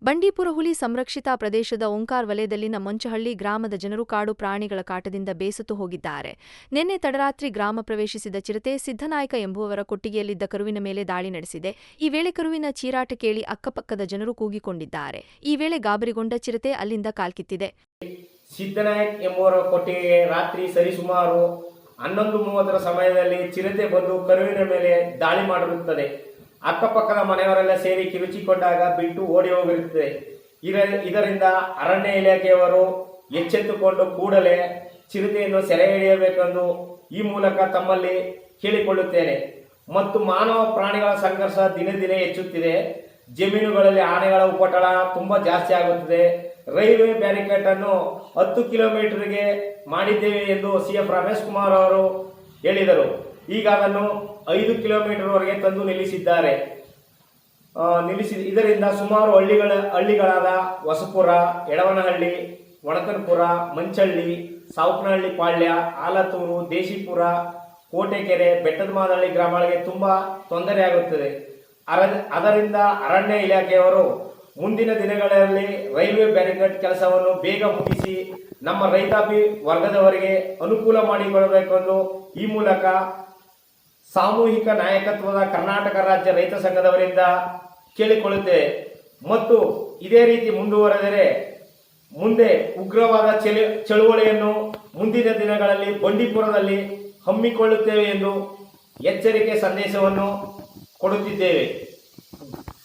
ಬಂಡೀಪುರ ಹುಲಿ ಸಂರಕ್ಷಿತಾ ಪ್ರದೇಶದ ಓಂಕಾರ್ ವಲಯದಲ್ಲಿನ ಮಂಚಹಳ್ಳಿ ಗ್ರಾಮದ ಜನರು ಕಾಡು ಪ್ರಾಣಿಗಳ ಕಾಟದಿಂದ ಬೇಸತ್ತು ಹೋಗಿದ್ದಾರೆ. ನಿನ್ನೆ ತಡರಾತ್ರಿ ಗ್ರಾಮ ಪ್ರವೇಶಿಸಿದ ಚಿರತೆ ಸಿದ್ದನಾಯ್ಕ ಎಂಬುವವರ ಕೊಟ್ಟಿಗೆಯಲ್ಲಿದ್ದ ಕರುವಿನ ಮೇಲೆ ದಾಳಿ ನಡೆಸಿದೆ. ಈ ವೇಳೆ ಕರುವಿನ ಚೀರಾಟ ಕೇಳಿ ಅಕ್ಕಪಕ್ಕದ ಜನರು ಕೂಗಿಕೊಂಡಿದ್ದಾರೆ. ಈ ವೇಳೆ ಗಾಬರಿಗೊಂಡ ಚಿರತೆ ಅಲ್ಲಿಂದ ಕಾಲ್ಕಿತ್ತಿದೆ. ಸಿದ್ದನಾಯ್ಕ ಎಂಬುವರ ಕೊಟ್ಟಿಗೆಗೆ ರಾತ್ರಿ ಸರಿಸುಮಾರು 11:30 ಸಮಯದಲ್ಲಿ ಚಿರತೆ ಬಂದು ಕರುವಿನ ಮೇಲೆ ದಾಳಿ ಮಾಡಿರುತ್ತದೆ. ಅಕ್ಕಪಕ್ಕದ ಮನೆಯವರೆಲ್ಲ ಸೇರಿ ಕಿರುಚಿಕೊಂಡಾಗ ಬಿಟ್ಟು ಓಡಿ ಹೋಗಿರುತ್ತದೆ. ಇದರಿಂದ ಅರಣ್ಯ ಇಲಾಖೆಯವರು ಎಚ್ಚೆತ್ತುಕೊಂಡು ಕೂಡಲೇ ಚಿರತೆಯನ್ನು ಸೆರೆ ಹಿಡಿಯಬೇಕೆಂದು ಈ ಮೂಲಕ ತಮ್ಮಲ್ಲಿ ಕೇಳಿಕೊಳ್ಳುತ್ತೇನೆ. ಮತ್ತು ಮಾನವ ಪ್ರಾಣಿಗಳ ಸಂಘರ್ಷ ದಿನೇ ದಿನೇ ಹೆಚ್ಚುತ್ತಿದೆ. ಜಮೀನುಗಳಲ್ಲಿ ಆನೆಗಳ ಉಪಟಳ ತುಂಬಾ ಜಾಸ್ತಿ ಆಗುತ್ತದೆ. ರೈಲ್ವೆ ಬ್ಯಾರಿಕೇಡ್ ಅನ್ನು 10 ಕಿಲೋಮೀಟರ್ಗೆ ಮಾಡಿದ್ದೇವೆ ಎಂದು CF ರಮೇಶ್ ಕುಮಾರ್ ಅವರು ಹೇಳಿದರು. ಈಗ ಅದನ್ನು 5 ಕಿಲೋಮೀಟರ್ವರೆಗೆ ತಂದು ನಿಲ್ಲಿಸಿದ್ದಾರೆ. ಇದರಿಂದ ಸುಮಾರು ಹಳ್ಳಿಗಳಾದ ಹೊಸಪುರ, ಯಡವನಹಳ್ಳಿ, ಒಣಕನಪುರ, ಮಂಚಳ್ಳಿ, ಸಾವುಕನಹಳ್ಳಿ ಪಾಳ್ಯ, ಆಲತೂರು, ದೇಶಿಪುರ, ಕೋಟೆಕೆರೆ, ಬೆಟ್ಟದಮಾದಹಳ್ಳಿ ಗ್ರಾಮಗಳಿಗೆ ತುಂಬಾ ತೊಂದರೆಯಾಗುತ್ತದೆ. ಅದರಿಂದ ಅರಣ್ಯ ಇಲಾಖೆಯವರು ಮುಂದಿನ ದಿನಗಳಲ್ಲಿ ರೈಲ್ವೆ ಬ್ಯಾರಿಕೇಡ್ ಕೆಲಸವನ್ನು ಬೇಗ ಮುಗಿಸಿ ನಮ್ಮ ರೈತಾಪಿ ವರ್ಗದವರಿಗೆ ಅನುಕೂಲ ಮಾಡಿಕೊಡಬೇಕೆಂದು ಈ ಮೂಲಕ ಸಾಮೂಹಿಕ ನಾಯಕತ್ವದ ಕರ್ನಾಟಕ ರಾಜ್ಯ ರೈತ ಸಂಘದವರಿಂದ ಕೇಳಿಕೊಳ್ಳುತ್ತೇವೆ. ಮತ್ತು ಇದೇ ರೀತಿ ಮುಂದುವರೆದರೆ ಮುಂದೆ ಉಗ್ರವಾದ ಚಳುವಳಿಯನ್ನು ಮುಂದಿನ ದಿನಗಳಲ್ಲಿ ಬಂಡೀಪುರದಲ್ಲಿ ಹಮ್ಮಿಕೊಳ್ಳುತ್ತೇವೆ ಎಂದು ಎಚ್ಚರಿಕೆ ಸಂದೇಶವನ್ನು ಕೊಡುತ್ತಿದ್ದೇವೆ.